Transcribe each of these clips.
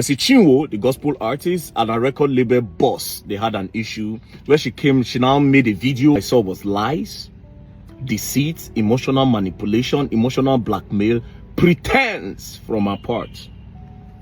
Mercy Chinwo, the gospel artist, and a record label boss, they had an issue where she now made a video I saw was lies, deceit, emotional manipulation, emotional blackmail, pretense from her part.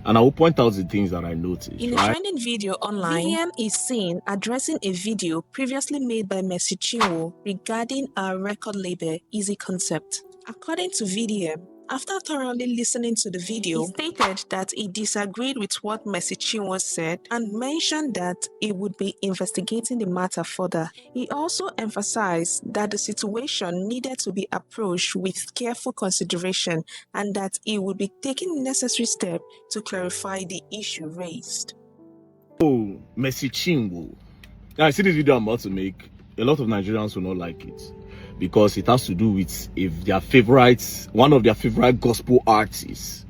And I will point out the things that I noticed. In a trending video online, VM is seen addressing a video previously made by Mercy Chinwo regarding our record label, Eeze Concepts. According to VDM, after thoroughly listening to the video, he stated that he disagreed with what Mercy Chinwo said and mentioned that he would be investigating the matter further. He also emphasized that the situation needed to be approached with careful consideration and that he would be taking necessary steps to clarify the issue raised. Oh, Mercy Chinwo. Now, I see this video I'm about to make. A lot of Nigerians will not like it, because it has to do with one of their favorite gospel artists.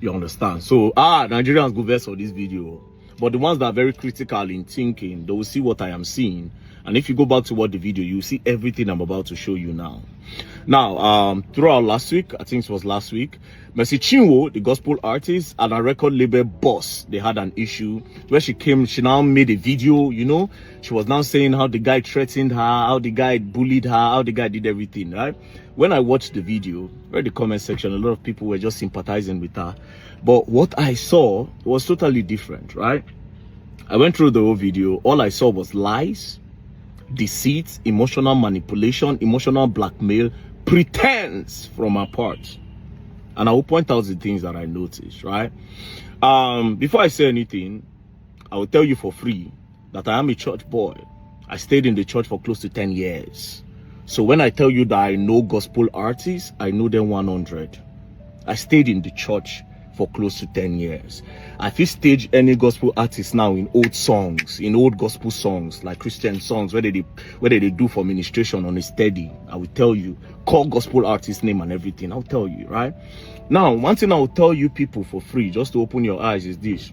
You understand? So Nigerians go verse for this video, but the ones that are very critical in thinking, they will see what I am seeing. And if you go back to watch the video, you see everything I'm about to show you now. Now, throughout last week, I think it was last week, Mercy Chinwo, the gospel artist, and a record label boss, they had an issue where she now made a video, she was now saying how the guy threatened her, how the guy bullied her, how the guy did everything, right? When I watched the video, read the comment section, a lot of people were just sympathizing with her. But what I saw was totally different, right? I went through the whole video. All I saw was lies, deceit, emotional manipulation, emotional blackmail, pretense from her part. And I will point out the things that I noticed, right? Before I say anything, I will tell you for free that I am a church boy. I stayed in the church for close to 10 years. So when I tell you that I know gospel artists, I know them 100. I stayed in the church for close to 10 years. I feel stage any gospel artist now in old songs, in old gospel songs, like Christian songs, where they do for ministration on a steady. I will tell you, call gospel artist name and everything. I'll tell you, right? Now, one thing I will tell you people for free, just to open your eyes, is this.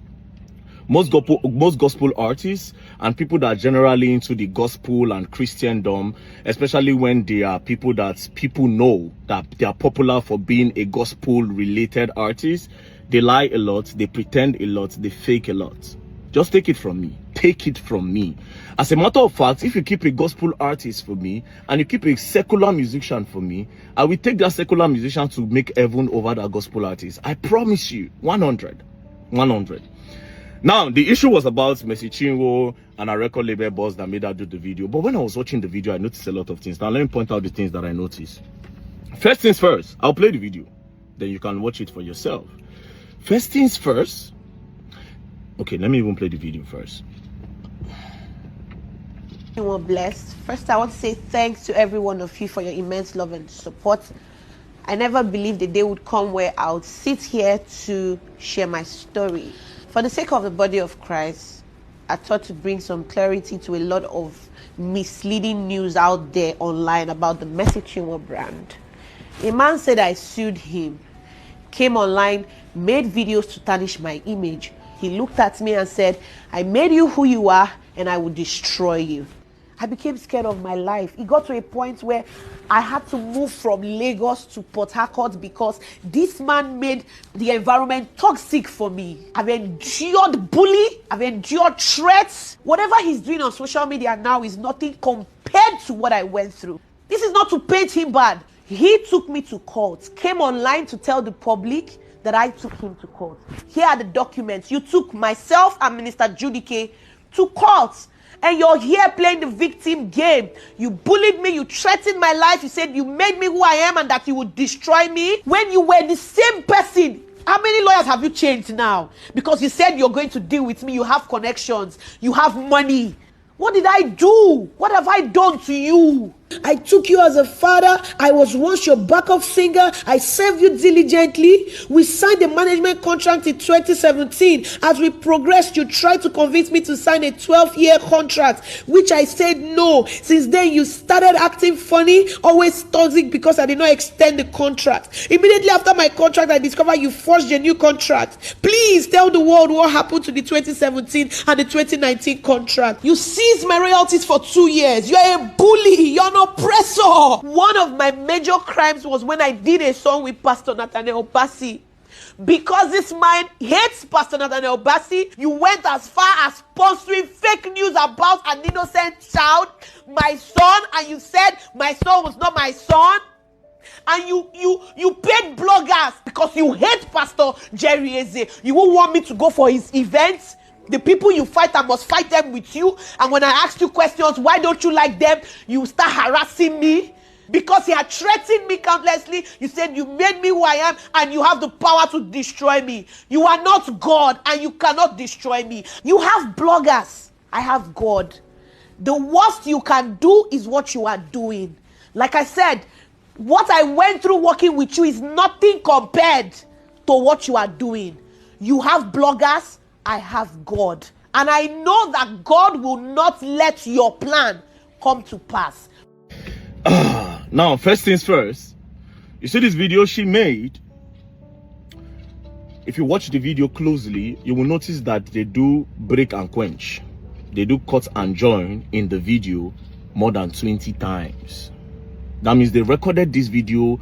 Most gospel artists and people that are generally into the gospel and Christendom, especially when they are people that people know that they are popular for being a gospel related artist, they lie a lot, they pretend a lot, they fake a lot. Just take it from me. Take it from me. As a matter of fact, if you keep a gospel artist for me and you keep a secular musician for me, I will take that secular musician to make heaven over that gospel artist. I promise you, 100. 100. Now, the issue was about Mercy Chinwo and a record label boss that made her do the video. But when I was watching the video, I noticed a lot of things. Now, let me point out the things that I noticed. First things first, I'll play the video. Then you can watch it for yourself. First things first. Okay, let me even play the video first. You were blessed. First, I want to say thanks to every one of you for your immense love and support. I never believed the day would come where I would sit here to share my story. For the sake of the body of Christ, I thought to bring some clarity to a lot of misleading news out there online about the Mercy Chinwo brand. A man said I sued him, came online, made videos to tarnish my image. He looked at me and said, I made you who you are and I will destroy you. I became scared of my life. It got to a point where I had to move from Lagos to Port Harcourt because this man made the environment toxic for me. I've endured bully. I've endured threats. Whatever he's doing on social media now is nothing compared to what I went through. This is not to paint him bad. He took me to court, came online to tell the public that I took him to court. Here are the documents. You took myself and Minister Judike to court. And you're here playing the victim game. You bullied me, you threatened my life, you said you made me who I am and that you would destroy me. When you were the same person, how many lawyers have you changed now? Because you said you're going to deal with me, you have connections, you have money. What did I do? What have I done to you? I took you as a father. I was once your backup singer. I served you diligently. We signed a management contract in 2017. As we progressed, you tried to convince me to sign a 12-year contract, which I said no. Since then, you started acting funny, always toxic because I did not extend the contract. Immediately after my contract, I discovered you forged a new contract. Please tell the world what happened to the 2017 and the 2019 contract. You seized my royalties for 2 years. You're a bully. You're an oppressor. One of my major crimes was when I did a song with Pastor Nathaniel Bassi. Because this man hates Pastor Nathaniel Bassey, you went as far as sponsoring fake news about an innocent child, my son, and you said my son was not my son. And you paid bloggers because you hate Pastor Jerry Eze. You won't want me to go for his events. The people you fight, I must fight them with you. And when I asked you questions, why don't you like them? You start harassing me. Because he had threatened me countlessly. You said you made me who I am and you have the power to destroy me. You are not God and you cannot destroy me. You have bloggers. I have God. The worst you can do is what you are doing. Like I said, what I went through working with you is nothing compared to what you are doing. You have bloggers. I have God. And I know that God will not let your plan come to pass. Now, first things first, you see this video she made. If you watch the video closely, you will notice that they do break and quench. They do cut and join in the video more than 20 times. That means they recorded this video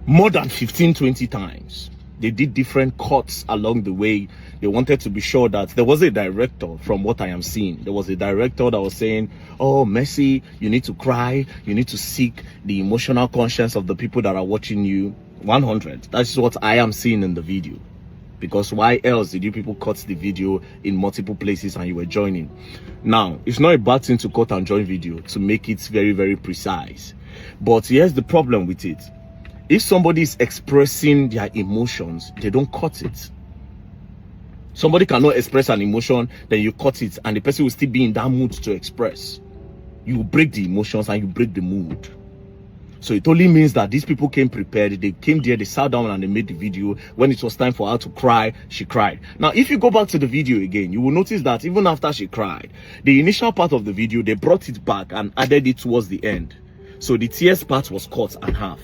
more than 15-20 times. They did different cuts along the way. They wanted to be sure that there was a director. From what I am seeing, there was a director that was saying, oh, Mercy, you need to cry, you need to seek the emotional conscience of the people that are watching you. 100. That's what I am seeing in the video. Because why else did you people cut the video in multiple places and you were joining? Now, it's not a bad thing to cut and join video to make it very, very precise. But here's the problem with it. If somebody is expressing their emotions, they don't cut it. Somebody cannot express an emotion, then you cut it, and the person will still be in that mood to express. You break the emotions and you break the mood. So it only means that these people came prepared. They came there, they sat down and they made the video. When it was time for her to cry, she cried. Now, if you go back to the video again, you will notice that even after she cried, the initial part of the video, they brought it back and added it towards the end. So the tears part was cut in half.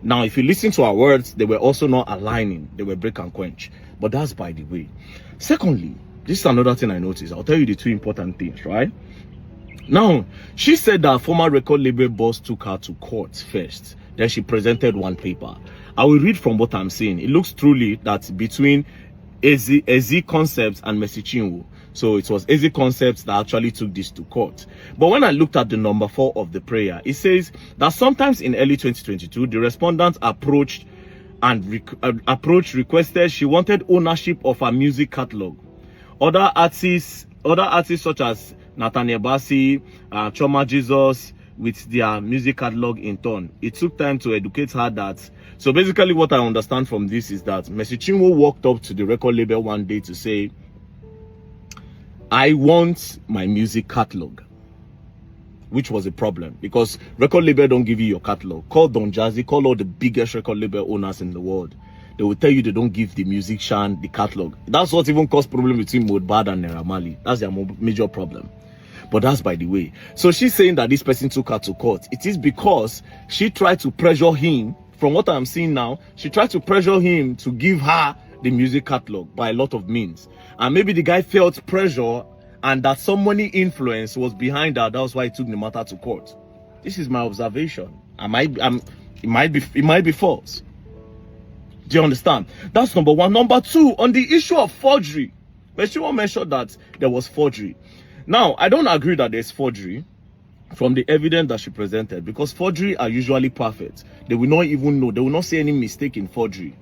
Now, if you listen to our words, they were also not aligning. They were break and quench. But that's by the way. Secondly, this is another thing I noticed. I'll tell you the two important things, right? Now, she said that former record label boss took her to court first. Then she presented one paper. I will read from what I'm saying. It looks truly that between Eeze Concepts and Mercy Chinwo. So it was Eeze Concepts that actually took this to court. But when I looked at the number 4 of the prayer, it says that sometimes in early 2022, the respondent approached requested she wanted ownership of her music catalog. Other artists such as Nathaniel Bassey, Choma Jesus, with their music catalog in turn. It took time to educate her that. So basically what I understand from this is that Mercy Chinwo walked up to the record label one day to say, I want my music catalog, which was a problem because record label don't give you your catalog. Call Don Jazzy, call all the biggest record label owners in the world. They will tell you they don't give the musician the catalog. That's what even caused problem between Mohbad and Naira Marley. That's their major problem. But that's by the way. So she's saying that this person took her to court. It is because she tried to pressure him. From what I'm seeing now, she tried to pressure him to give her the music catalog by a lot of means. And maybe the guy felt pressure and that some money influence was behind that. That's why he took the matter to court. This is my observation. It might be false. Do you understand? That's number 1. Number 2, on the issue of forgery. But she won't mention that there was forgery. Now, I don't agree that there's forgery from the evidence that she presented because forgery are usually perfect. They will not even know. They will not see any mistake in forgery.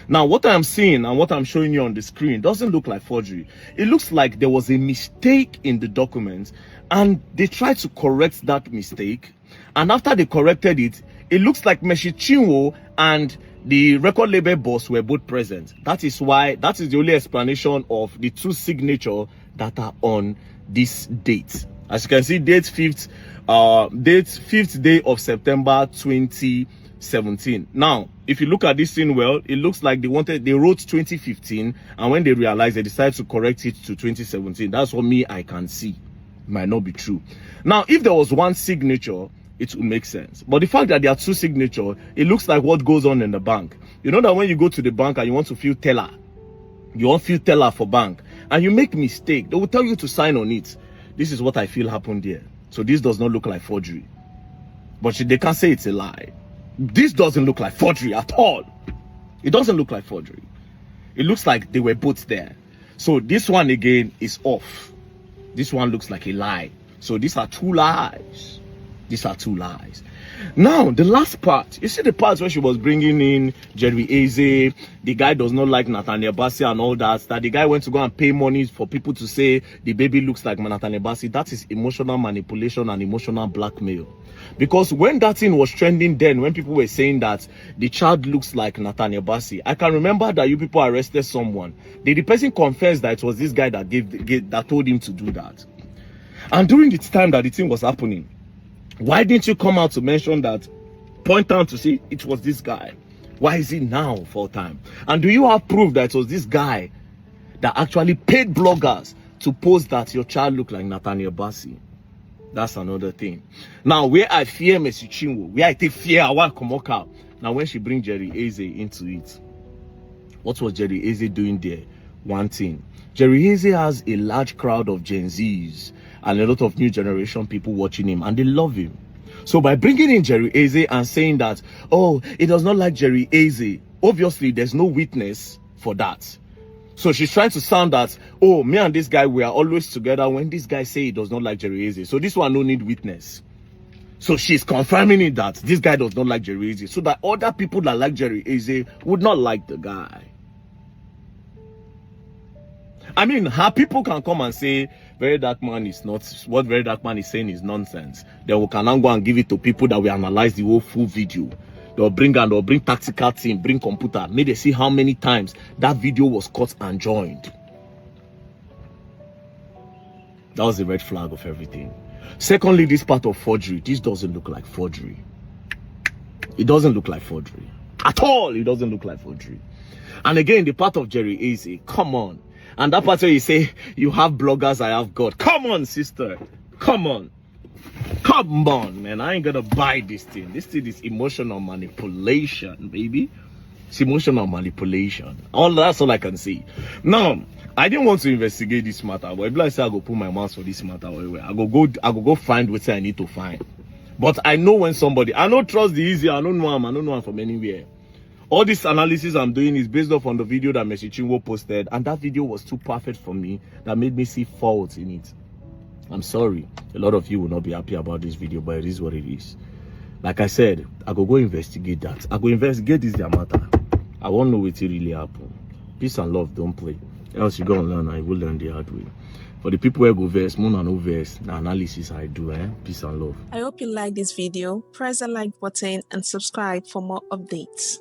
Now, what I'm seeing and what I'm showing you on the screen doesn't look like forgery. It looks like there was a mistake in the documents and they tried to correct that mistake. And after they corrected it, it looks like Mercy Chinwo and the record label boss were both present. That is the only explanation of the 2 signatures that are on this date. As you can see, date 5th day of September 2017. Now, if you look at this thing well, it looks like they wrote 2015, and when they realized, they decided to correct it to 2017. That's what I can see. It might not be true. Now, if there was one signature, it would make sense. But the fact that there are 2 signatures, it looks like what goes on in the bank. You know that when you go to the bank and you want to fill teller, you want to fill teller for bank, and you make mistake, they will tell you to sign on it. This is what I feel happened here. So this does not look like forgery. But they can't say it's a lie. This doesn't look like forgery at all. It doesn't look like forgery. It looks like they were both there. So this one again is off. This one looks like a lie. So these are two lies. These are two lies. Now, the last part, you see the part where she was bringing in Jerry Eeze, the guy does not like Nathaniel Bassey and all that the guy went to go and pay money for people to say the baby looks like Nathaniel Bassey. That is emotional manipulation and emotional blackmail. Because when that thing was trending then, when people were saying that the child looks like Nathaniel Bassey, I can remember that you people arrested someone. The person confessed that it was this guy that that told him to do that. And during the time that the thing was happening, why didn't you come out to mention that, point out to see it was this guy? Why is it now full time? And do you have proof that it was this guy that actually paid bloggers to post that your child looked like Nathaniel Bassey? That's another thing. Now, where I fear Mercy Chinwo, where I take fear I want to come out. Now, when she bring Jerry Eeze into it, what was Jerry Eeze doing there? One thing. Jerry Eeze has a large crowd of Gen Zs and a lot of new generation people watching him, and they love him. So by bringing in Jerry Eeze and saying that, oh, it does not like Jerry Eeze, obviously there's no witness for that. So she's trying to sound that, oh, me and this guy, we are always together when this guy say he does not like Jerry Eeze. So this one no need witness. So she's confirming it that this guy does not like Jerry Eeze, so that other people that like Jerry Eeze would not like the guy. I mean, how people can come and say Verydarkman is not, what Verydarkman is saying is nonsense. Then we can now go and give it to people that will analyze the whole full video. They'll bring tactical team, bring computer, may they see how many times that video was cut and joined. That was the red flag of everything. Secondly, this part of forgery, this doesn't look like forgery. It doesn't look like forgery. At all, it doesn't look like forgery. And again, the part of Jerry Eeze, come on. And that part where you say, you have bloggers, I have God. Come on, sister. Come on. Come on, man. I ain't gonna buy this thing. This thing is emotional manipulation, baby. It's emotional manipulation. That's all I can say. Now, I didn't want to investigate this matter, but if I say I go put my mouth for this matter, I go go find what I need to find. But I know when somebody, I don't trust the Eeze, I don't know him from anywhere. All this analysis I'm doing is based off on the video that Mercy Chinwo posted, and that video was too perfect for me that made me see faults in it. I'm sorry, a lot of you will not be happy about this video, but it is what it is. Like I said, I go investigate that. I go investigate this their matter. I won't know what really happened. Peace and love, don't play. Else you go and learn, and you will learn the hard way. For the people who go verse, more than no verse, the analysis I do, Peace and love. I hope you like this video. Press the like button and subscribe for more updates.